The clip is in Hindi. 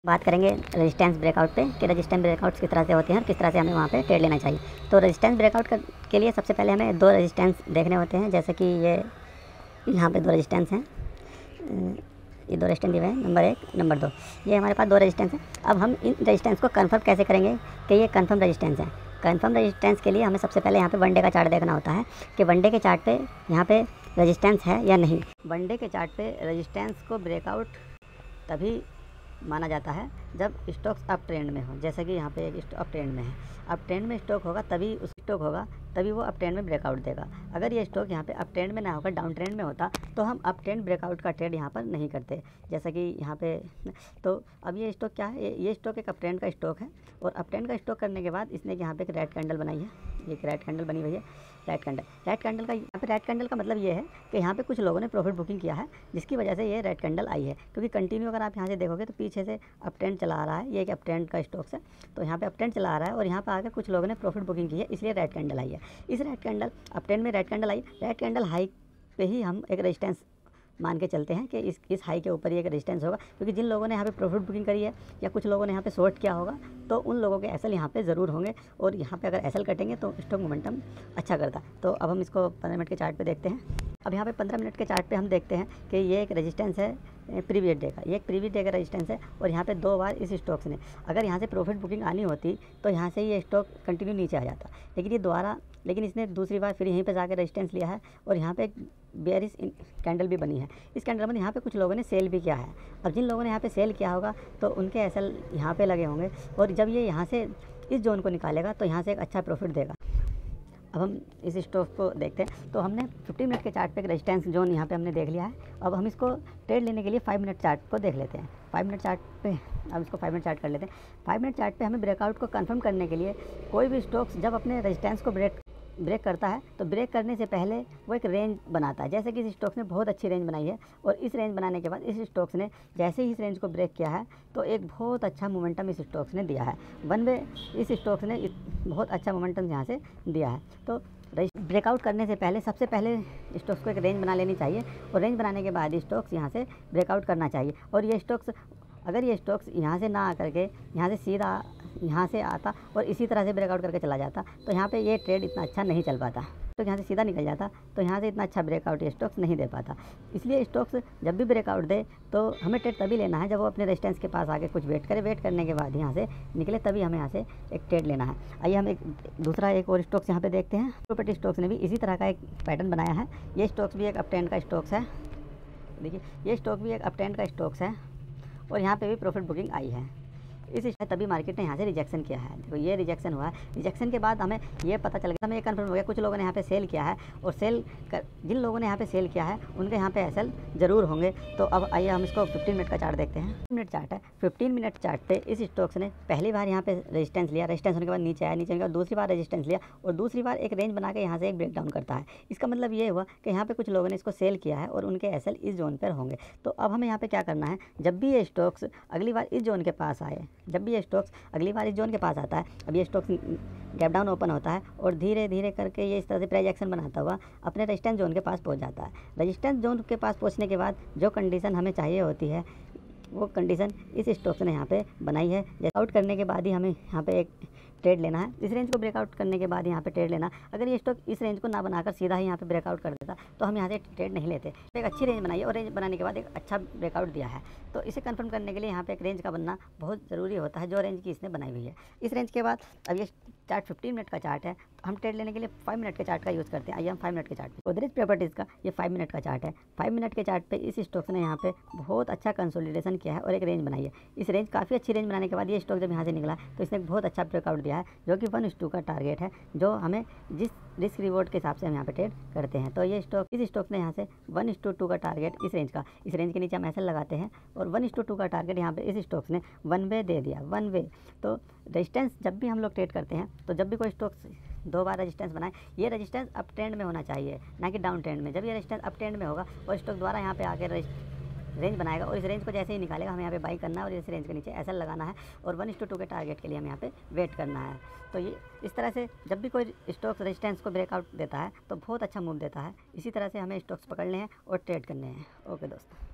बात करेंगे रेजिस्टेंस ब्रेकआउट पे कि रेजिस्टेंस ब्रेकआउट्स किस तरह से होते हैं और किस तरह से हमें वहाँ पे ट्रेड लेना चाहिए। तो रेजिस्टेंस ब्रेकआउट के लिए सबसे पहले हमें दो रेजिस्टेंस देखने होते हैं, जैसे कि ये यहाँ पे दो रेजिस्टेंस हैं, ये दो रेजिस्टेंस दिए हुए हैं, नंबर 1 नंबर 2, ये हमारे पास दो रेजिस्टेंस हैं। अब हम इन रेजिस्टेंस को कन्फर्म कैसे करेंगे कि ये कन्फर्म रेजिस्टेंस है। कन्फर्म रेजिस्टेंस के लिए हमें सबसे पहले यहाँ पे वन डे का चार्ट देखना होता है कि वन डे के चार्ट पे यहाँ पे रेजिस्टेंस है या नहीं। वन डे के चार्ट पे रेजिस्टेंस को ब्रेकआउट तभी माना जाता है जब स्टॉक्स अप ट्रेंड में हो, जैसे कि यहाँ पे एक अप ट्रेंड में है, अप ट्रेंड में स्टॉक होगा तभी वो अप ट्रेंड में ब्रेकआउट देगा। अगर ये स्टॉक यहाँ पे अप ट्रेंड में ना होकर डाउन ट्रेंड में होता तो हम अप ट्रेंड ब्रेकआउट का ट्रेड यहाँ पर नहीं करते, जैसा कि यहाँ पे। तो अब ये स्टॉक क्या है, ये स्टॉक एक अप ट्रेंड का स्टॉक है और अप ट्रेंड का स्टॉक करने के बाद इसने यहाँ पे एक रेड कैंडल बनाई है, ये एक रेड कैंडल बनी हुई है। रेड कैंडल का यहाँ पे रेड कैंडल का मतलब ये है कि यहाँ पे कुछ लोगों ने प्रॉफिट बुकिंग किया है, जिसकी वजह से ये रेड कैंडल आई है। क्योंकि कंटिन्यू अगर आप यहाँ से देखोगे तो पीछे से अप ट्रेंड चला आ रहा है, ये एक अप ट्रेंड का स्टॉक्स है, तो यहाँ पे अप ट्रेंड चला आ रहा है और यहाँ पे आकर कुछ लोगों ने प्रॉफिट बुकिंग की है, इसलिए रेड कैंडल आई है। इस रेड कैंडल अप ट्रेंड में रेड कैंडल आई, रेड कैंडल हाई पे ही हम एक रेजिस्टेंस मान के चलते हैं कि इस हाई के ऊपर ही एक रेजिस्टेंस होगा। क्योंकि जिन लोगों ने यहाँ पे प्रॉफिट बुकिंग करी है या कुछ लोगों ने यहाँ पे शॉर्ट किया होगा तो उन लोगों के एसल यहाँ पे ज़रूर होंगे और यहाँ पे अगर एसल कटेंगे तो स्टॉक मोमेंटम अच्छा करता। तो अब हम इसको 15 मिनट के चार्ट पे देखते हैं। अब यहाँ पे 15 मिनट के चार्ट पे हम देखते हैं कि ये एक रेजिस्टेंस है प्रीवियस डे का, ये एक प्रीवियस डे का रेजिस्टेंस है और यहाँ पे 2 बार इस स्टॉक्स ने अगर यहाँ से प्रॉफिट बुकिंग आनी होती तो यहाँ से ये स्टॉक कंटिन्यू नीचे आ जाता, लेकिन इसने दूसरी बार फिर यहीं पे जाकर रेजिस्टेंस लिया है और यहाँ पे एक बेयरिश कैंडल भी बनी है। इस कैंडल में यहाँ पे कुछ लोगों ने सेल भी किया है। अब जिन लोगों ने यहाँ पे सेल किया होगा तो उनके एसल यहाँ पे लगे होंगे और जब ये यहाँ से इस जोन को निकालेगा तो यहाँ से एक अच्छा प्रॉफिट देगा। अब हम इस स्टॉक को देखते हैं। तो हमने 15 मिनट के चार्ट पे एक रेजिस्टेंस जोन यहाँ पे हमने देख लिया है। अब हम इसको ट्रेड लेने के लिए 5 मिनट चार्ट को देख लेते हैं। 5 मिनट चार्ट पे अब इसको 5 मिनट चार्ट कर लेते हैं। 5 मिनट चार्ट पे हमें ब्रेकआउट को कंफर्म करने के लिए कोई भी स्टॉक्स जब अपने रेजिस्टेंस को ब्रेक करता है तो ब्रेक करने से पहले वो एक रेंज बनाता है। जैसे कि इस स्टॉक्स ने बहुत अच्छी रेंज बनाई है और इस रेंज बनाने के बाद इस स्टॉक्स ने जैसे ही इस रेंज को ब्रेक किया है तो एक बहुत अच्छा मोमेंटम इस स्टॉक्स ने दिया है। वन वे इस स्टॉक्स ने बहुत अच्छा मोमेंटम यहाँ से दिया है। तो ब्रेकआउट करने से पहले सबसे पहले स्टॉक्स को एक रेंज बना लेनी चाहिए और रेंज बनाने के बाद स्टॉक्स यहाँ से ब्रेकआउट करना चाहिए। और ये स्टॉक्स अगर ये स्टॉक्स यहाँ से ना आकर के यहाँ से सीधा यहाँ से आता और इसी तरह से ब्रेकआउट करके चला जाता तो यहाँ पे ये ट्रेड इतना अच्छा नहीं चल पाता। तो यहाँ से सीधा निकल जाता तो यहाँ से इतना अच्छा ब्रेकआउट ये स्टॉक्स नहीं दे पाता। इसलिए स्टॉक्स जब भी ब्रेकआउट दे तो हमें ट्रेड तभी लेना है जब वो अपने रेजिस्टेंस के पास आके कुछ वेट करे, वेट करने के बाद यहाँ से निकले तभी हमें यहाँ से एक ट्रेड लेना है। आइए हम एक और स्टॉक्स यहाँ पे देखते हैं। प्रॉपर्टी स्टॉक्स ने भी इसी तरह का एक पैटर्न बनाया है। ये स्टॉक्स भी एक अप ट्रेंड का स्टॉक्स है, देखिए ये स्टॉक भी एक अप ट्रेंड का स्टॉक्स है और यहाँ पे भी प्रॉफिट बुकिंग आई है। इस तभी मार्केट ने यहाँ से रिजेक्शन किया है। देखो ये रिजेक्शन हुआ है, रिजेक्शन के बाद हमें ये पता चल गया, हमें ये कंफर्म हो गया कुछ लोगों ने यहाँ पे सेल किया है और जिन लोगों ने यहाँ पे सेल किया है उनके यहाँ पे एसल ज़रूर होंगे। तो अब आइए हम इसको 15 मिनट का चार्ट देखते हैं। 15 मिनट चार्ट है। 15 मिनट चार्ट पे इस स्टॉक्स ने पहली बार यहाँ पे रेजिस्टेंस लिया, रेजिस्टेंस होने के बाद नीचे आया, नीचे होने के बाद दूसरी बार रेजिस्टेंस लिया और दूसरी बार एक रेंज बना के यहाँ से एक ब्रेकडाउन करता है। इसका मतलब ये हुआ कि यहाँ पे कुछ लोगों ने इसको सेल किया है और उनके एसल इस जोन पर होंगे। तो अब हमें यहाँ पे क्या करना है, जब भी ये स्टॉक्स अगली बार इस जोन के पास आए, जब भी ये स्टॉक्स अगली बार इस जोन के पास आता है, अब ये स्टॉक्स गैप डाउन ओपन होता है और धीरे धीरे करके ये इस तरह से प्राइस एक्शन बनाता हुआ अपने रेजिस्टेंस जोन के पास पहुंच जाता है। रेजिस्टेंस जोन के पास पहुंचने के बाद जो कंडीशन हमें चाहिए होती है वो कंडीशन इस स्टॉक्स ने यहाँ पे बनाई है। ब्रेकआउट करने के बाद ही हमें यहाँ पे एक ट्रेड लेना है। इस रेंज को ब्रेकआउट करने के बाद यहाँ पे ट्रेड लेना। अगर ये स्टॉक इस रेंज को ना बनाकर सीधा ही यहाँ पे ब्रेकआउट कर देता तो हम यहाँ से ट्रेड नहीं लेते। तो एक अच्छी रेंज बनाई है और रेंज बनाने के बाद एक अच्छा ब्रेकआउट दिया है, तो इसे कंफर्म करने के लिए यहाँ पे एक रेंज का बनना बहुत ज़रूरी होता है जो रेंज की इसने बनाई हुई है। इस रेंज के बाद अब ये चार्ट 15 मिनट का चार्ट है, हम ट्रेड लेने के लिए 5 मिनट के चार्ट का यूज़ करते हैं। आइए हम 5 मिनट के चार्ट पे, गोदरेज प्रॉपर्टीज़ का ये 5 मिनट का चार्ट है। 5 मिनट के चार्ट पे इस स्टॉक्स ने यहाँ पे बहुत अच्छा कंसोलिडेशन किया है और एक रेंज बनाई है। इस रेंज काफ़ी अच्छी रेंज बनाने के बाद ये स्टॉक जब यहाँ से निकला तो इसने बहुत अच्छा ब्रेकआउट दिया है जो कि 1:2 का टारगेट है, जो हमें जिस रिस्क रिवॉर्ड के हिसाब से हम यहाँ पे ट्रेड करते हैं। तो ये इस स्टॉक ने यहाँ से 1:2 का टारगेट इस रेंज के नीचे हम ऐसे लगाते हैं और 1:2 का टारगेट यहाँ पे इस स्टॉक्स ने 1 वे दे दिया, 1 वे। तो रेजिस्टेंस जब भी हम लोग ट्रेड करते हैं तो जब भी कोई स्टॉक्स 2 बार रेजिस्टेंस बनाए, ये रेजिस्टेंस अप ट्रेंड में होना चाहिए ना कि डाउन ट्रेंड में। जब ये रेजिस्टेंस अप ट्रेंड में होगा और स्टॉक द्वारा यहाँ पे आकर रेंज बनाएगा और इस रेंज को जैसे ही निकालेगा हमें यहाँ पे बाई करना है और इस रेंज के नीचे ऐसा लगाना है और 1:2 के टारगेट के लिए हमें यहाँ पे वेट करना है। तो ये इस तरह से जब भी कोई स्टॉक्स रेजिस्टेंस को ब्रेकआउट देता है तो बहुत अच्छा मूव देता है। इसी तरह से हमें स्टॉक्स पकड़ने हैं और ट्रेड करने हैं। ओके दोस्तों।